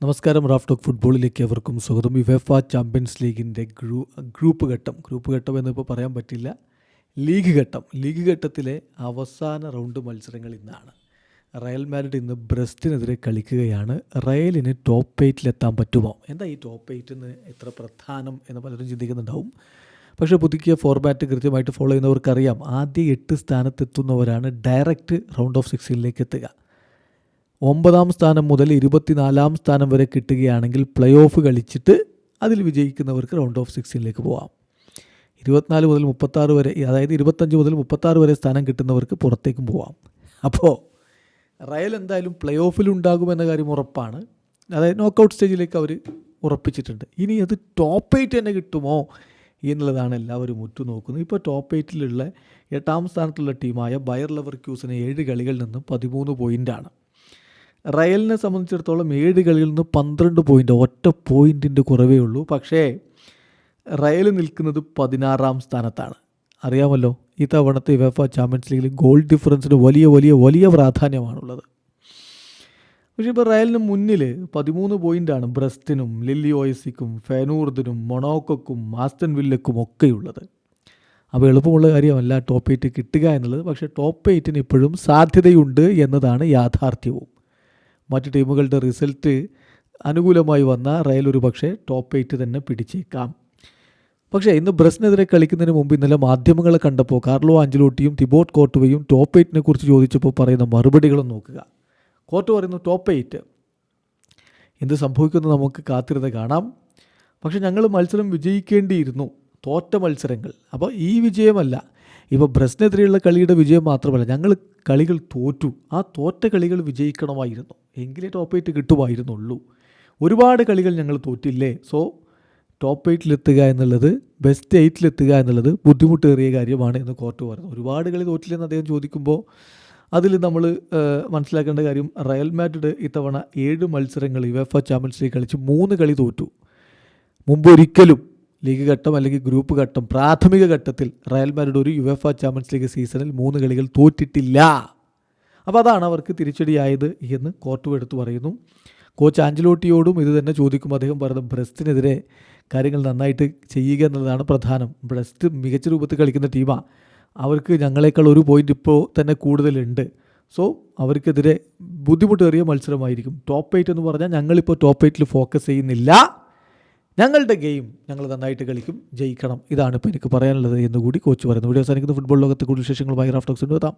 നമസ്കാരം. Raf talk ഫുട്ബോളിലേക്ക് അവർക്കും സ്വാഗതം. യുവേഫ ചാമ്പ്യൻസ് ലീഗിൻ്റെ ഗ്രൂപ്പ് ഘട്ടം എന്നിപ്പോൾ പറയാൻ പറ്റില്ല. ലീഗ് ഘട്ടത്തിലെ അവസാന റൗണ്ട് മത്സരങ്ങൾ ഇന്നാണ്. റയൽ മാഡ്രിഡ് ഇന്ന് ബ്രസ്റ്റിനെതിരെ കളിക്കുകയാണ്. റയലിന് ടോപ്പ് 8 പറ്റുമോ? എന്താ ഈ ടോപ്പ് 8 എന്ന് എത്ര പ്രധാനം എന്ന് പലരും ചിന്തിക്കുന്നുണ്ടാവും. പക്ഷേ പുതുക്കിയ ഫോർമാറ്റ് കൃത്യമായിട്ട് ഫോളോ ചെയ്യുന്നവർക്കറിയാം, ആദ്യ 8 സ്ഥാനത്തെത്തുന്നവരാണ് ഡയറക്റ്റ് റൗണ്ട് ഓഫ് 16 എത്തുക. 9 സ്ഥാനം മുതൽ 24 സ്ഥാനം വരെ കിട്ടുകയാണെങ്കിൽ പ്ലേ ഓഫ് കളിച്ചിട്ട് അതിൽ വിജയിക്കുന്നവർക്ക് റൗണ്ട് ഓഫ് 16 പോവാം. 24 മുതൽ 36 വരെ, അതായത് 25 മുതൽ 36 വരെ സ്ഥാനം കിട്ടുന്നവർക്ക് പുറത്തേക്കും പോവാം. അപ്പോൾ റയൽ എന്തായാലും പ്ലേ ഓഫിലുണ്ടാകുമെന്ന കാര്യം ഉറപ്പാണ്. അതായത് നോക്കൗട്ട് സ്റ്റേജിലേക്ക് അവർ ഉറപ്പിച്ചിട്ടുണ്ട്. ഇനി അത് ടോപ്പ് 8 തന്നെ കിട്ടുമോ എന്നുള്ളതാണ് എല്ലാവരും ഉറ്റുനോക്കുന്നത്. ഇപ്പോൾ ടോപ്പ് 8 8 സ്ഥാനത്തുള്ള ടീമായ ബയർ ലെവർക്യൂസന് 7 കളികളിൽ നിന്നും 13 പോയിൻ്റാണ്. റയലിനെ സംബന്ധിച്ചിടത്തോളം 7 കളിയിൽ നിന്ന് 12 പോയിൻ്റ്, ഒറ്റ പോയിൻറ്റിൻ്റെ കുറവേ ഉള്ളൂ. പക്ഷേ റയൽ നിൽക്കുന്നത് 16 സ്ഥാനത്താണ്. അറിയാമല്ലോ, ഈ തവണത്തെ യുവേഫ ചാമ്പ്യൻസ് ലീഗിൽ ഗോൾ ഡിഫറൻസിന് വലിയ പ്രാധാന്യമാണുള്ളത്. പക്ഷേ ഇപ്പോൾ റയലിന് മുന്നിൽ 13 പോയിൻ്റാണ് ബ്രസ്റ്റിനും ലില്ലിയോയ്സിക്കും ഫെനൂർദിനും മൊണോക്കോക്കും ആസ്റ്റൺ വില്ലക്കും ഒക്കെയുള്ളത്. അപ്പോൾ എളുപ്പമുള്ള കാര്യമല്ല ടോപ്പ് 8 കിട്ടുക എന്നുള്ളത്. പക്ഷേ ടോപ്പ് 8 ഇപ്പോഴും സാധ്യതയുണ്ട് എന്നതാണ് യാഥാർത്ഥ്യവും. മറ്റ് ടീമുകളുടെ റിസൾട്ട് അനുകൂലമായി വന്ന റയൽ ഒരു പക്ഷേ ടോപ്പ് 8 തന്നെ പിടിച്ചേക്കാം. പക്ഷേ ഇന്ന് ബ്രസ്റ്റിനെതിരെ കളിക്കുന്നതിന് മുമ്പ് ഇന്നലെ മാധ്യമങ്ങളെ കണ്ടപ്പോൾ കാർലോ ആഞ്ചലോട്ടിയും തിബോട്ട് കോർട്ടുവയും ടോപ്പ് 8 കുറിച്ച് ചോദിച്ചപ്പോൾ പറയുന്ന മറുപടികളും നോക്കുക. കോർട്ട് പറയുന്നു, ടോപ്പ് 8 എന്ത് സംഭവിക്കുമെന്ന് നമുക്ക് കാത്തിരുന്ന് കാണാം. പക്ഷേ ഞങ്ങൾ മത്സരം വിജയിക്കേണ്ടിയിരുന്നു, തോറ്റ മത്സരങ്ങൾ. അപ്പോൾ ഈ വിജയമല്ല, ഇപ്പോൾ ബ്രസ്റ്റിനെതിരെയുള്ള കളിയുടെ വിജയം മാത്രമല്ല, ഞങ്ങൾ കളികൾ തോറ്റു. ആ തോറ്റ കളികൾ വിജയിക്കണമായിരുന്നു, എങ്കിലേ ടോപ്പ് 8 കിട്ടുമായിരുന്നുള്ളൂ. ഒരുപാട് കളികൾ ഞങ്ങൾ തോറ്റില്ലേ. സോ ടോപ്പ് 8 എന്നുള്ളത്, ബെസ്റ്റ് 8 എന്നുള്ളത് ബുദ്ധിമുട്ടേറിയ കാര്യമാണ് എന്ന് കോർട്ട് പറഞ്ഞു. ഒരുപാട് കളി തോറ്റില്ലെന്ന് അദ്ദേഹം ചോദിക്കുമ്പോൾ അതിൽ നമ്മൾ മനസ്സിലാക്കേണ്ട കാര്യം, റയൽ മാഡ്രിഡ് ഇത്തവണ 7 മത്സരങ്ങൾ യുവേഫ ചാമ്പ്യൻസ് ലീഗ് കളിച്ച് 3 കളി തോറ്റു. മുമ്പൊരിക്കലും ലീഗ് ഘട്ടം അല്ലെങ്കിൽ ഗ്രൂപ്പ് ഘട്ടം പ്രാഥമിക ഘട്ടത്തിൽ റയൽ മാഡ്രിഡ് ഒരു യുവേഫ ചാമ്പ്യൻസ് ലീഗ് സീസണിൽ 3 കളികൾ തോറ്റിട്ടില്ല. അപ്പോൾ അതാണ് അവർക്ക് തിരിച്ചടിയായത് എന്ന് കോർട്ട് എടുത്തു പറയുന്നു. കോച്ച് ആഞ്ചലോട്ടിയോടും ഇത് തന്നെ ചോദിക്കുമ്പോൾ അദ്ദേഹം പറഞ്ഞു, ബ്രസ്റ്റിനെതിരെ കാര്യങ്ങൾ നന്നായിട്ട് ചെയ്യുക എന്നുള്ളതാണ് പ്രധാനം. ബ്രസ്റ്റ് മികച്ച രൂപത്തിൽ കളിക്കുന്ന ടീമാണ്. അവർക്ക് ഞങ്ങളെക്കാൾ 1 പോയിൻ്റ് ഇപ്പോൾ തന്നെ കൂടുതലുണ്ട്. സോ അവർക്കെതിരെ ബുദ്ധിമുട്ടേറിയ മത്സരമായിരിക്കും. ടോപ്പ് 8 എന്ന് പറഞ്ഞാൽ ഞങ്ങളിപ്പോൾ ടോപ്പ് 8 ഫോക്കസ് ചെയ്യുന്നില്ല, ഞങ്ങളുടെ ഗെയിം ഞങ്ങൾ നന്നായിട്ട് കളിക്കും, ജയിക്കണം, ഇതാണ് ഇപ്പോൾ എനിക്ക് പറയാനുള്ളത് എന്നുകൂടി കോച്ച് പറയുന്നു. വീഡിയോ അവസാനിക്കുന്ന ഫുട്ബോൾ ലോകത്തെ കൂടുതൽ വിശേഷങ്ങളുമായി റാഫ് ടോക്സിന് എത്താം.